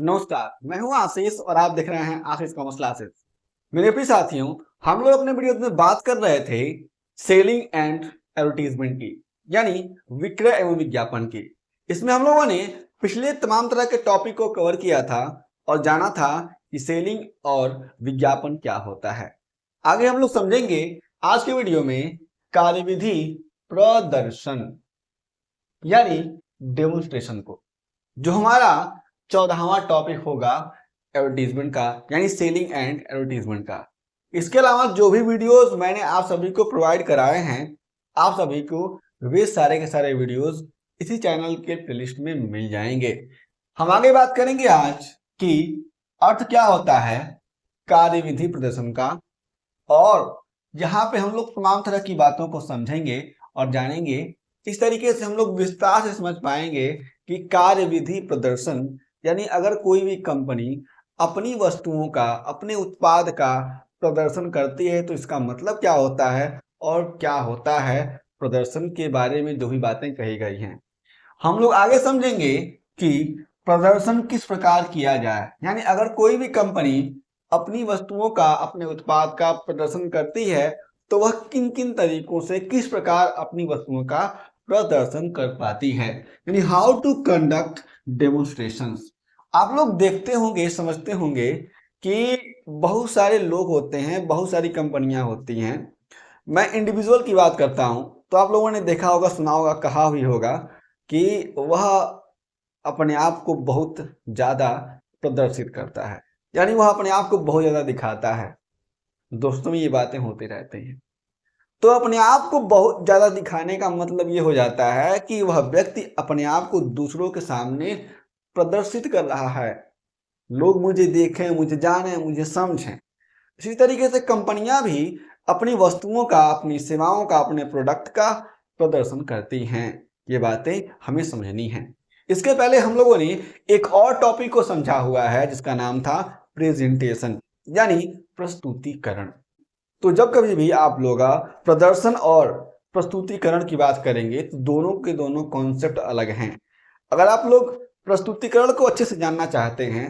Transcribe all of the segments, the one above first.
नमस्कार, मैं हूं आशीष और आप देख रहे हैं आशीष कॉमर्स क्लासेस। मेरे प्रिय साथियों, हम लोग अपने वीडियो में बात कर रहे थे सेलिंग एंड एडवर्टीजमेंट की, यानी विक्रय एवं विज्ञापन की। इसमें हम लोगों ने पिछले तमाम तरह के टॉपिक को कवर किया था और जाना था कि सेलिंग और विज्ञापन क्या होता है। आगे हम लोग समझेंगे आज के वीडियो में कार्यविधि प्रदर्शन यानी डेमोन्स्ट्रेशन को, जो हमारा 14वां टॉपिक होगा एडवर्टीजमेंट का, यानी सेलिंग एंड एडवर्टीजमेंट का। इसके अलावा जो भी वीडियोस मैंने आप सभी को प्रोवाइड कराए हैं, आप सभी को वे सारे के सारे वीडियोस इसी चैनल के प्लेलिस्ट में मिल जाएंगे। हम आगे बात करेंगे आज कि अर्थ क्या होता है कार्यविधि प्रदर्शन का, और यहाँ पे हम लोग तमाम तरह की बातों को समझेंगे और जानेंगे। इस तरीके से हम लोग विस्तार से समझ पाएंगे कि कार्यविधि प्रदर्शन यानी अगर कोई भी कंपनी अपनी वस्तुओं का, अपने उत्पाद का प्रदर्शन करती है तो इसका मतलब क्या होता है और क्या होता है प्रदर्शन के बारे में जो भी बातें कही गई हैं। हम लोग आगे समझेंगे कि प्रदर्शन किस प्रकार किया जाए, यानी अगर कोई भी कंपनी अपनी वस्तुओं का, अपने उत्पाद का प्रदर्शन करती है तो वह किन किन तरीकों से, किस प्रकार अपनी वस्तुओं का प्रदर्शन कर पाती है, यानी हाउ टू कंडक्ट डेमोन्स्ट्रेशंस। आप लोग देखते होंगे, समझते होंगे कि बहुत सारे लोग होते हैं, बहुत सारी कंपनियां होती हैं। मैं इंडिविजुअल की बात करता हूं तो आप लोगों ने देखा होगा, सुना होगा, कहा भी होगा कि वह अपने आप को बहुत ज्यादा प्रदर्शित करता है, यानी वह अपने आप को बहुत ज्यादा दिखाता है। दोस्तों में ये बातें होती रहती हैं। तो अपने आप को बहुत ज्यादा दिखाने का मतलब ये हो जाता है कि वह व्यक्ति अपने आप को दूसरों के सामने प्रदर्शित कर रहा है, लोग मुझे देखें, मुझे जानें, मुझे समझें। इसी तरीके से कंपनियां भी अपनी वस्तुओं का, अपनी सेवाओं का, अपने प्रोडक्ट का प्रदर्शन करती हैं। ये बातें हमें समझनी है। इसके पहले हम लोगों ने एक और टॉपिक को समझा हुआ है जिसका नाम था प्रेजेंटेशन, यानी प्रस्तुतिकरण। तो जब कभी भी आप लोग प्रदर्शन और प्रस्तुतिकरण की बात करेंगे तो दोनों के दोनों कॉन्सेप्ट अलग हैं। अगर आप लोग प्रस्तुतिकरण को अच्छे से जानना चाहते हैं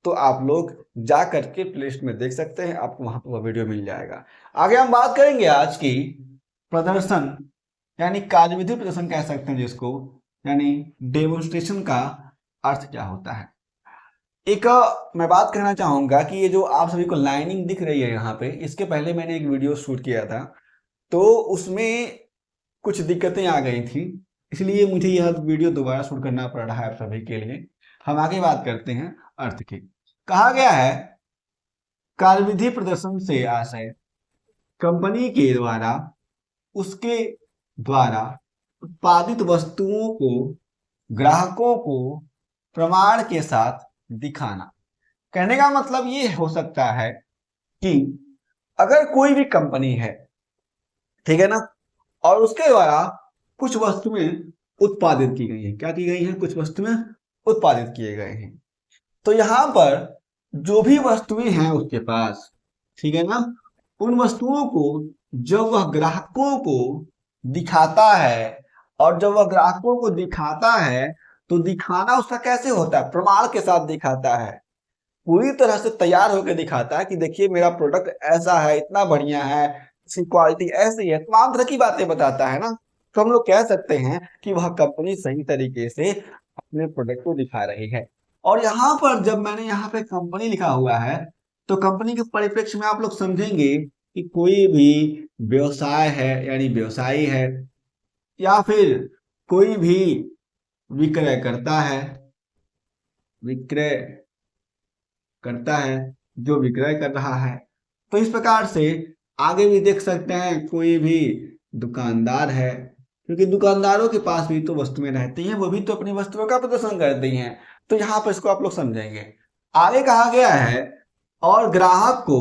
तो आप लोग जा करके प्लेलिस्ट में देख सकते हैं, आपको वहां पर वह वीडियो मिल जाएगा। आगे हम बात करेंगे आज की प्रदर्शन यानी कार्यविधि प्रदर्शन कह सकते हैं जिसको, यानी डेमोन्स्ट्रेशन का अर्थ क्या होता है। एक मैं बात कहना चाहूंगा कि ये जो आप सभी को लाइनिंग दिख रही है यहाँ पे, इसके पहले मैंने एक वीडियो शूट किया था तो उसमें कुछ दिक्कतें आ गई थी, इसलिए मुझे यह वीडियो दोबारा शूट करना पड़ रहा है आप सभी के लिए। हम आगे बात करते हैं अर्थ की। कहा गया है कार्यविधि प्रदर्शन से आशय कंपनी के द्वारा, उसके द्वारा उत्पादित वस्तुओं को ग्राहकों को प्रमाण के साथ दिखाना। कहने का मतलब ये हो सकता है कि अगर कोई भी कंपनी है, ठीक है ना, और उसके द्वारा कुछ वस्तुएं उत्पादित की गई हैं। क्या की गई हैं? कुछ वस्तुएं उत्पादित किए गए हैं। तो यहां पर जो भी वस्तुएं हैं उसके पास, ठीक है ना, उन वस्तुओं को जब वह ग्राहकों को दिखाता है, और जब वह ग्राहकों को दिखाता है तो दिखाना उसका कैसे होता है? प्रमाण के साथ दिखाता है, पूरी तरह से तैयार होकर दिखाता है कि देखिए मेरा प्रोडक्ट ऐसा है, इतना बढ़िया है, इसकी क्वालिटी ऐसी है, तमाम तरह की बातें बताता है ना। तो हम लोग कह सकते हैं कि वह कंपनी सही तरीके से अपने प्रोडक्ट को दिखा रही है। और यहाँ पर जब मैंने यहाँ पे कंपनी लिखा हुआ है तो कंपनी के परिप्रेक्ष्य में आप लोग समझेंगे कि कोई भी व्यवसाय है, यानी व्यवसायी है, या फिर कोई भी विक्रय करता है, विक्रय करता है, जो विक्रय कर रहा है। तो इस प्रकार से आगे भी देख सकते हैं कोई भी दुकानदार है, क्योंकि दुकानदारों के पास भी तो वस्तुएं रहती हैं, वो भी तो अपनी वस्तुओं का प्रदर्शन करती हैं। तो यहाँ पर इसको आप लोग समझेंगे। आगे कहा गया है और ग्राहक को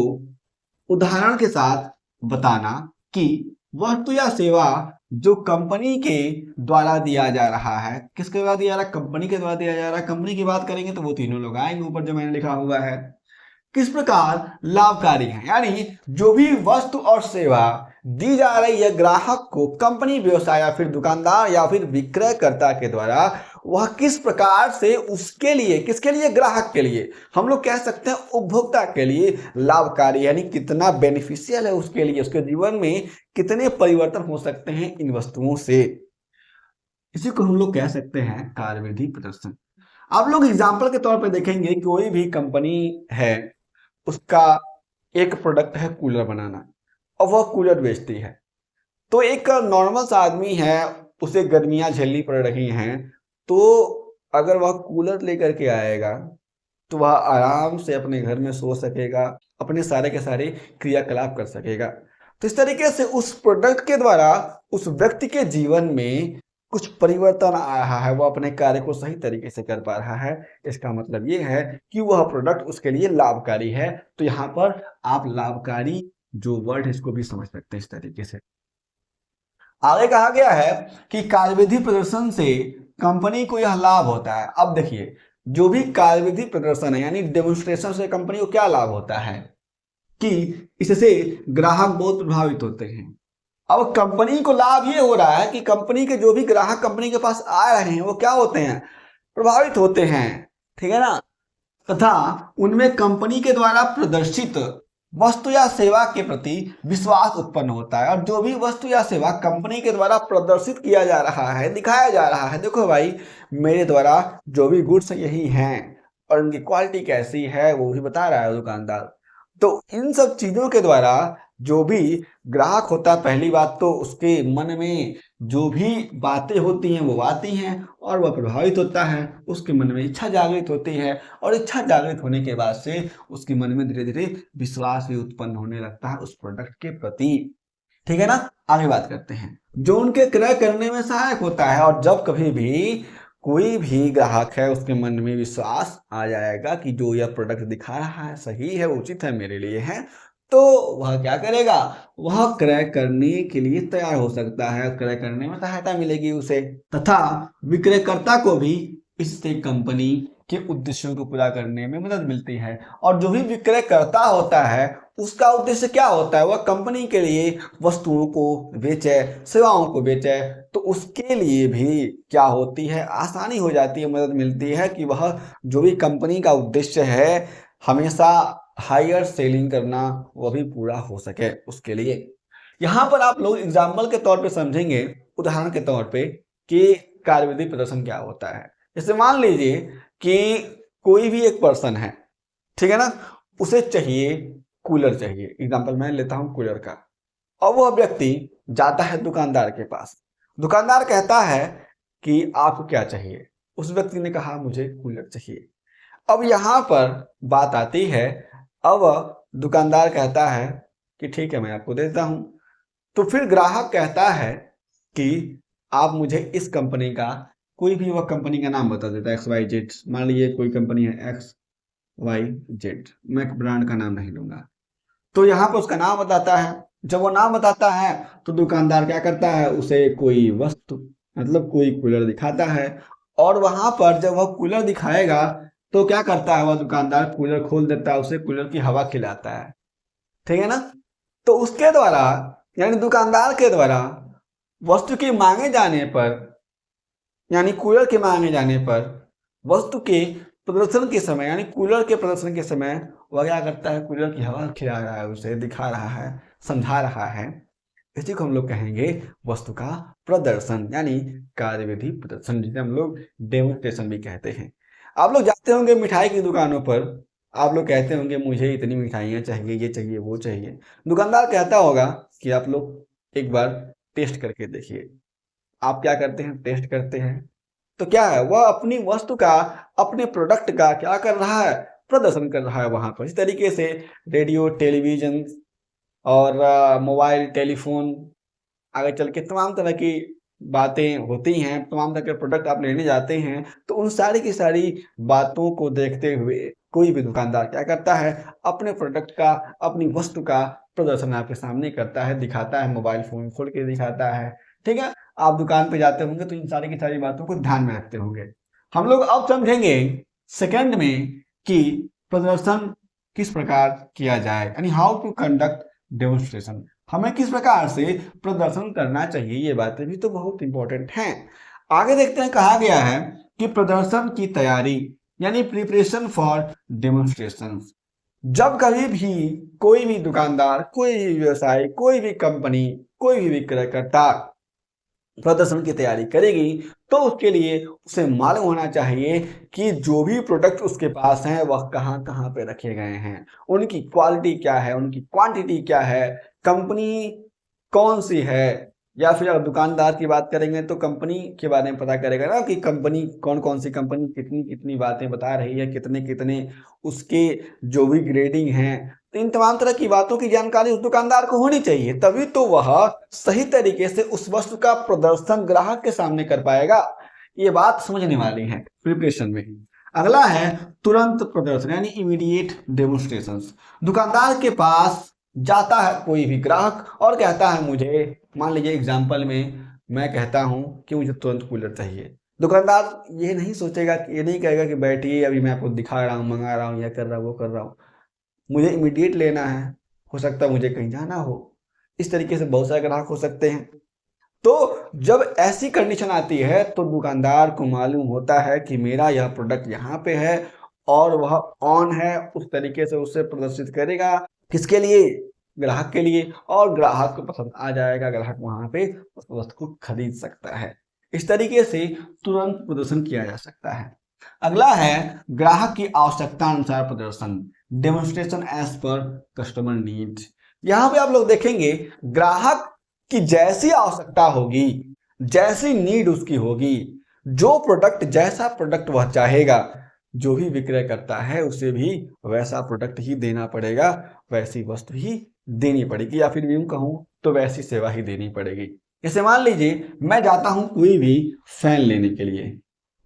उदाहरण के साथ बताना कि वस्तु या सेवा जो कंपनी के द्वारा दिया जा रहा है, किसके द्वारा दिया जा रहा है? कंपनी के द्वारा दिया जा रहा है। कंपनी की बात करेंगे तो वो तीनों लोग आएंगे ऊपर जो मैंने लिखा हुआ है, किस प्रकार लाभकारी है, यानी जो भी वस्तु और सेवा दी जा रही है ग्राहक को, कंपनी, व्यवसाय या फिर दुकानदार या फिर विक्रयकर्ता के द्वारा, वह किस प्रकार से उसके लिए, किसके लिए, ग्राहक के लिए, हम लोग कह सकते हैं उपभोक्ता के लिए लाभकारी, यानी कितना बेनिफिशियल है उसके लिए, उसके जीवन में कितने परिवर्तन हो सकते हैं इन वस्तुओं से। इसी को हम लोग कह सकते हैं कार्यविधि प्रदर्शन। आप लोग एग्जाम्पल के तौर पर देखेंगे, कोई भी कंपनी है, उसका एक प्रोडक्ट है कूलर बनाना, और वह कूलर बेचती है। तो एक नॉर्मल सा आदमी है, उसे गर्मियां झेलनी पड़ रही हैं, तो अगर वह कूलर लेकर के आएगा तो वह आराम से अपने घर में सो सकेगा, अपने सारे के सारे क्रियाकलाप कर सकेगा। तो इस तरीके से उस प्रोडक्ट के द्वारा उस व्यक्ति के जीवन में कुछ परिवर्तन आ रहा है, वह अपने कार्य को सही तरीके से कर पा रहा है। इसका मतलब ये है कि वह प्रोडक्ट उसके लिए लाभकारी है। तो यहाँ पर आप लाभकारी जो वर्ड है इसको भी समझ सकते हैं इस तरीके से। आगे कहा गया है कि कार्यविधि प्रदर्शन से कंपनी को यह लाभ होता है। अब देखिए, जो भी कार्यविधि प्रदर्शन है यानी डेमोन्स्ट्रेशन से कंपनी को क्या लाभ होता है कि इससे ग्राहक बहुत प्रभावित होते हैं। अब कंपनी को लाभ ये हो रहा है कि कंपनी के जो भी ग्राहक कंपनी के पास आ रहे हैं वो क्या होते हैं, प्रभावित होते हैं, ठीक है ना। तथा उनमें कंपनी के द्वारा प्रदर्शित वस्तु या सेवा के प्रति विश्वास उत्पन्न होता है। और जो भी वस्तु या सेवा कंपनी के द्वारा प्रदर्शित किया जा रहा है, दिखाया जा रहा है, देखो भाई मेरे द्वारा जो भी गुड्स यही हैं और उनकी क्वालिटी कैसी है वो भी बता रहा है दुकानदार। तो इन सब चीजों के द्वारा जो भी ग्राहक होता है, पहली बात तो उसके मन में जो भी बातें होती हैं वो आती हैं और वह प्रभावित होता है, उसके मन में इच्छा जागृत होती है और इच्छा जागृत होने के बाद से उसके मन में धीरे धीरे विश्वास भी उत्पन्न होने लगता है उस प्रोडक्ट के प्रति, ठीक है ना। आगे बात करते हैं, जो उनके क्रय करने में सहायक होता है। और जब कभी भी कोई भी ग्राहक है उसके मन में विश्वास आ जाएगा कि जो यह प्रोडक्ट दिखा रहा है सही है, उचित है, मेरे लिए है, तो वह क्या करेगा, वह क्रय करने के लिए तैयार हो सकता है, क्रय करने में सहायता मिलेगी उसे। तथा विक्रयकर्ता को भी इससे कंपनी के उद्देश्यों को पूरा करने में मदद मिलती है। और जो भी विक्रयकर्ता होता है उसका उद्देश्य क्या होता है, वह कंपनी के लिए वस्तुओं को बेचे, सेवाओं को बेचे, तो उसके लिए भी क्या होती है, आसानी हो जाती है, मदद मिलती है कि वह जो भी कंपनी का उद्देश्य है हमेशा हायर सेलिंग करना, वो भी पूरा हो सके उसके लिए। यहाँ पर आप लोग एग्जाम्पल के तौर पे समझेंगे, उदाहरण के तौर पे, कि कार्यविधि प्रदर्शन क्या होता है। जैसे मान लीजिए कि कोई भी एक पर्सन है, ठीक है ना, उसे चाहिए कूलर चाहिए, एग्जाम्पल मैं लेता हूँ कूलर का। और वह व्यक्ति जाता है दुकानदार के पास, दुकानदार कहता है कि आपको क्या चाहिए, उस व्यक्ति ने कहा मुझे कूलर चाहिए। अब यहाँ पर बात आती है, अब दुकानदार कहता है कि ठीक है मैं आपको देता हूं। तो फिर ग्राहक कहता है कि आप मुझे इस कंपनी का, कोई भी वह कंपनी का नाम बता देता है, XYZ, मान लीजिए कोई कंपनी है XYZ, मैं ब्रांड का नाम नहीं लूंगा। तो यहाँ पर उसका नाम बताता है। जब वो नाम बताता है तो दुकानदार क्या करता है, उसे कोई वस्तु मतलब कोई कूलर दिखाता है। और वहां पर जब वह कूलर दिखाएगा तो क्या करता है, वह दुकानदार कूलर खोल देता है, उसे कूलर की हवा खिलाता है, ठीक है ना। तो उसके द्वारा यानी दुकानदार के द्वारा वस्तु के मांगे जाने पर, यानी कूलर के मांगे जाने पर वस्तु के प्रदर्शन के समय, यानी कूलर के प्रदर्शन के समय वह क्या करता है, कूलर की हवा खिला रहा है, उसे दिखा रहा है, समझा रहा है। इसी को हम लोग कहेंगे वस्तु का प्रदर्शन, यानी कार्यविधि प्रदर्शन, जिसे हम लोग डेमोन्स्ट्रेशन भी कहते हैं। आप लोग जाते होंगे मिठाई की दुकानों पर, आप लोग कहते होंगे मुझे इतनी मिठाइयाँ चाहिए, ये चाहिए, वो चाहिए। दुकानदार कहता होगा कि आप लोग एक बार टेस्ट करके देखिए। आप क्या करते हैं, टेस्ट करते हैं, तो क्या है, वह अपनी वस्तु का, अपने प्रोडक्ट का क्या कर रहा है, प्रदर्शन कर रहा है वहां पर। इस तरीके से रेडियो, टेलीविजन और मोबाइल, टेलीफोन, आगे चल के तमाम तरह की बातें होती हैं, तमाम तरह के प्रोडक्ट आप लेने जाते हैं, तो उन सारी की सारी बातों को देखते हुए कोई भी दुकानदार क्या करता है, अपने प्रोडक्ट का, अपनी वस्तु का प्रदर्शन आपके सामने करता है, दिखाता है, मोबाइल फोन खोल के दिखाता है, ठीक है। आप दुकान पे जाते होंगे तो इन सारी की सारी बातों को ध्यान में रखते होंगे। हम लोग अब समझेंगे सेकंड में कि प्रदर्शन किस प्रकार किया जाए, यानी हाउ टू कंडक्ट डेमोन्स्ट्रेशन, हमें किस प्रकार से प्रदर्शन करना चाहिए। ये बातें भी तो बहुत इंपॉर्टेंट हैं। आगे देखते हैं, कहा गया है कि प्रदर्शन की तैयारी यानी प्रिपरेशन फॉर डेमोन्स्ट्रेशन। जब कभी भी कोई भी दुकानदार, कोई भी व्यवसाय, कोई भी कंपनी, कोई भी विक्रयकर्ता प्रदर्शन की तैयारी करेगी तो उसके लिए उसे मालूम होना चाहिए कि जो भी प्रोडक्ट उसके पास हैं वह कहाँ कहाँ पे रखे गए हैं, उनकी क्वालिटी क्या है, उनकी क्वांटिटी क्या है, कंपनी कौन सी है। या फिर अगर दुकानदार की बात करेंगे तो कंपनी के बारे में पता करेगा ना कि कंपनी कौन कौन सी कंपनी कितनी कितनी बातें बता रही है, कितने कितने उसके जो भी ग्रेडिंग हैं। तो इन तमाम तरह की बातों की जानकारी उस दुकानदार को होनी चाहिए, तभी तो वह सही तरीके से उस वस्तु का प्रदर्शन ग्राहक के सामने कर पाएगा। ये बात समझने वाली है प्रिपरेशन में। अगला है तुरंत प्रदर्शन यानी इमीडिएट डेमोन्स्ट्रेशंस। दुकानदार के पास जाता है कोई भी ग्राहक और कहता है मुझे, मान लीजिए एग्जाम्पल में मैं कहता हूं कि मुझे तुरंत कूलर चाहिए। दुकानदार ये नहीं सोचेगा, ये नहीं कहेगा कि बैठिए अभी मैं आपको दिखा रहा हूँ, मंगा रहा हूँ, यह कर रहा हूँ, वो कर रहा हूँ, मुझे इमीडिएट लेना है, हो सकता है मुझे कहीं जाना हो। इस तरीके से बहुत सारे ग्राहक हो सकते हैं। तो जब ऐसी कंडीशन आती है तो दुकानदार को मालूम होता है कि मेरा यह प्रोडक्ट यहाँ पे है और वह ऑन है, उस तरीके से उसे प्रदर्शित करेगा। किसके लिए? ग्राहक के लिए। और ग्राहक को पसंद आ जाएगा, ग्राहक वहां पे उस वस्तु को खरीद सकता है। इस तरीके से तुरंत प्रदर्शन किया जा सकता है। अगला है ग्राहक की आवश्यकता अनुसार प्रदर्शन, demonstration as per customer need. यहाँ पे आप लोग देखेंगे ग्राहक की जैसी आवश्यकता होगी, जैसी नीड उसकी होगी, जो प्रोडक्ट जैसा प्रोडक्ट वह चाहेगा, जो भी विक्रय करता है उसे भी वैसा प्रोडक्ट ही देना पड़ेगा, वैसी वस्तु ही देनी पड़ेगी, या फिर यूं कहूं तो वैसी सेवा ही देनी पड़ेगी। जैसे मान लीजिए मैं जाता हूं कोई भी फैन लेने के लिए,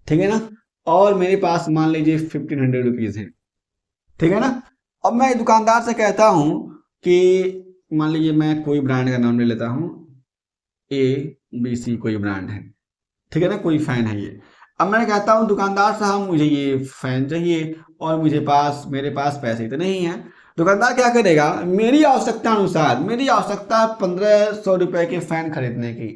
ठीक है ना, और मेरे पास मान लीजिए 1500 रुपीज है, ठीक है ना। अब मैं दुकानदार से कहता हूं कि मान लीजिए मैं कोई ब्रांड का नाम ले लेता हूं, ABC कोई ब्रांड है, ठीक है ना, कोई फैन है ये। अब मैं कहता हूँ दुकानदार साहब मुझे ये फैन चाहिए और मेरे पास पैसे तो नहीं है। दुकानदार क्या करेगा, मेरी आवश्यकता अनुसार, मेरी आवश्यकता 1500 रुपए के फैन खरीदने की,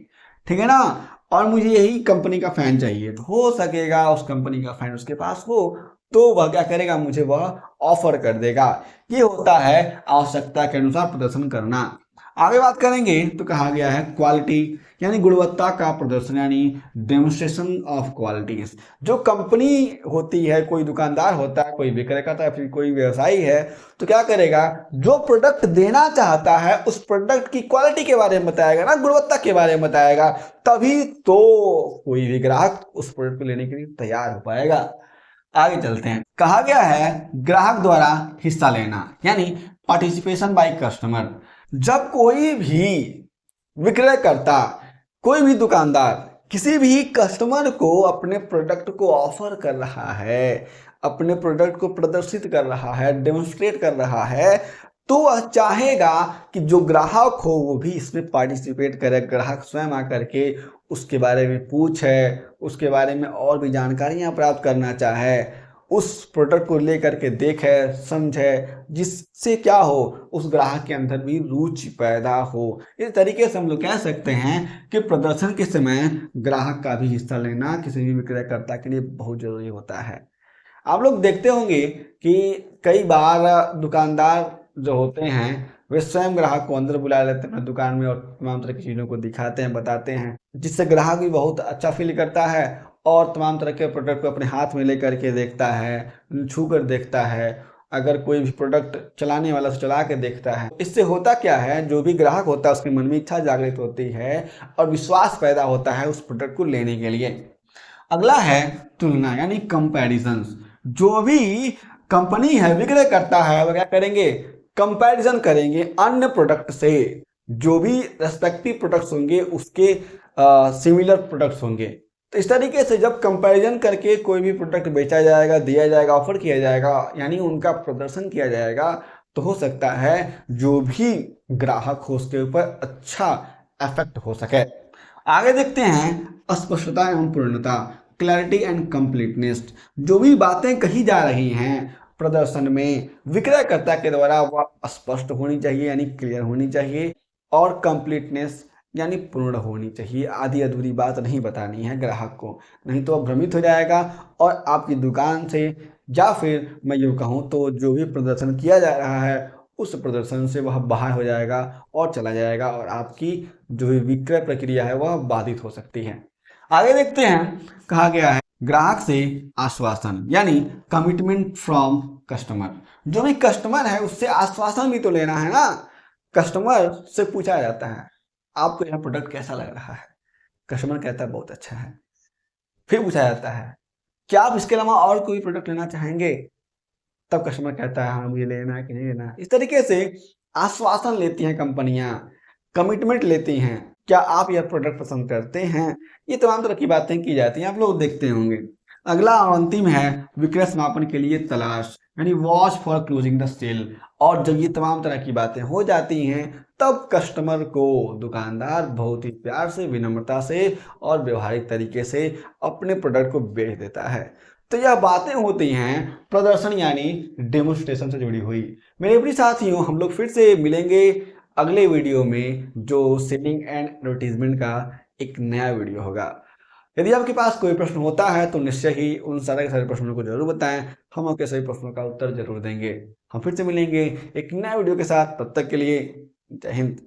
ठीक है ना, और मुझे यही कंपनी का फैन चाहिए। तो हो सकेगा उस कंपनी का फैन उसके पास हो तो वह क्या करेगा, मुझे वह ऑफर कर देगा। ये होता है आवश्यकता के अनुसार प्रदर्शन करना। आगे बात करेंगे तो कहा गया है क्वालिटी यानी गुणवत्ता का प्रदर्शन यानी डेमोन्स्ट्रेशन ऑफ क्वालिटीज। जो कंपनी होती है, कोई दुकानदार होता है, कोई विक्रेता या फिर कोई व्यवसायी है, तो क्या करेगा, जो प्रोडक्ट देना चाहता है उस प्रोडक्ट की क्वालिटी के बारे में बताएगा ना, गुणवत्ता के बारे में बताएगा, तभी तो कोई भी ग्राहक उस प्रोडक्ट को लेने के लिए तैयार हो पाएगा। आगे चलते हैं। कहा गया है ग्राहक द्वारा हिस्सा लेना यानी पार्टिसिपेशन बाय कस्टमर। जब कोई भी विक्रयकर्ता, कोई भी दुकानदार किसी भी कस्टमर को अपने प्रोडक्ट को ऑफर कर रहा है, अपने प्रोडक्ट को प्रदर्शित कर रहा है, डेमोन्स्ट्रेट कर रहा है, तो वह चाहेगा कि जो ग्राहक हो वो भी इसमें पार्टिसिपेट करे। ग्राहक स्वयं आकर के उसके बारे में पूछे, उसके बारे में और भी जानकारियां प्राप्त करना चाहे, उस प्रोडक्ट को लेकर के देखे, समझे, जिससे क्या हो, उस ग्राहक के अंदर भी रुचि पैदा हो। इस तरीके से हम लोग कह सकते हैं कि प्रदर्शन के समय ग्राहक का भी हिस्सा लेना किसी भी विक्रयकर्ता के लिए बहुत जरूरी होता है। आप लोग देखते होंगे कि कई बार दुकानदार जो होते हैं वे स्वयं ग्राहक को अंदर बुला लेते हैं दुकान में और तमाम तरह की चीज़ों को दिखाते हैं, बताते हैं, जिससे ग्राहक भी बहुत अच्छा फील करता है और तमाम तरह के प्रोडक्ट को अपने हाथ में लेकर के देखता है, छू कर देखता है। अगर कोई भी प्रोडक्ट चलाने वाला से चला के देखता है, इससे होता क्या है, जो भी ग्राहक होता है उसके मन में इच्छा जागृत होती है और विश्वास पैदा होता है उस प्रोडक्ट को लेने के लिए। अगला है तुलना यानी कंपैरिजन। जो भी कंपनी है, विक्रय करता है, वो क्या करेंगे, कंपैरिजन करेंगे अन्य प्रोडक्ट से। जो भी रेस्पेक्टिव प्रोडक्ट्स होंगे उसके सिमिलर प्रोडक्ट्स होंगे। तो इस तरीके से जब कंपैरिजन करके कोई भी प्रोडक्ट बेचा जाएगा, दिया जाएगा, ऑफर किया जाएगा, यानी उनका प्रदर्शन किया जाएगा, तो हो सकता है जो भी ग्राहक हो उसके ऊपर अच्छा इफेक्ट हो सके। आगे देखते हैं स्पष्टता एवं पूर्णता, क्लैरिटी एंड कंप्लीटनेस। जो भी बातें कही जा रही हैं प्रदर्शन में विक्रयकर्ता के द्वारा वह स्पष्ट होनी चाहिए यानी क्लियर होनी चाहिए, और कंप्लीटनेस यानी पूर्ण होनी चाहिए। आधी अधूरी बात नहीं बतानी है ग्राहक को, नहीं तो वह भ्रमित हो जाएगा और आपकी दुकान से, या फिर मैं यूँ कहूँ तो जो भी प्रदर्शन किया जा रहा है उस प्रदर्शन से वह बाहर हो जाएगा और चला जाएगा, और आपकी जो भी विक्रय प्रक्रिया है वह बाधित हो सकती है। आगे देखते हैं, कहा गया है ग्राहक से आश्वासन, यानी कमिटमेंट फ्रॉम कस्टमर। जो भी कस्टमर है उससे आश्वासन भी तो लेना है ना। कस्टमर से पूछा जाता है आपको यह प्रोडक्ट कैसा लग रहा है, कस्टमर कहता है बहुत अच्छा है। फिर पूछा जाता है क्या आप इसके अलावा और कोई प्रोडक्ट लेना चाहेंगे, तब कस्टमर कहता है हाँ मुझे लेना है कि नहीं लेना है। इस तरीके से आश्वासन लेती हैं कंपनियां, कमिटमेंट लेती हैं, क्या आप यह प्रोडक्ट पसंद करते हैं। ये तमाम तरह की बातें की जाती हैं, आप लोग देखते होंगे। अगला और अंतिम है विक्रय समापन के लिए तलाश, यानी watch for closing the sale. और जब ये तमाम तरह की बातें हो जाती हैं तब कस्टमर को दुकानदार बहुत ही प्यार से, विनम्रता से और व्यवहारिक तरीके से अपने प्रोडक्ट को बेच देता है। तो यह बातें होती हैं प्रदर्शन यानी डेमोन्स्ट्रेशन से जुड़ी हुई। मेरे प्रिय साथियों, हम लोग फिर से मिलेंगे अगले वीडियो में, जो सेलिंग एंड एडवर्टीजमेंट का एक नया वीडियो होगा। यदि आपके पास कोई प्रश्न होता है तो निश्चय ही उन सारे के सारे प्रश्नों को जरूर बताएं, हम आपके सभी प्रश्नों का उत्तर जरूर देंगे। हम फिर से मिलेंगे एक नया वीडियो के साथ, तब तक के लिए जय हिंद।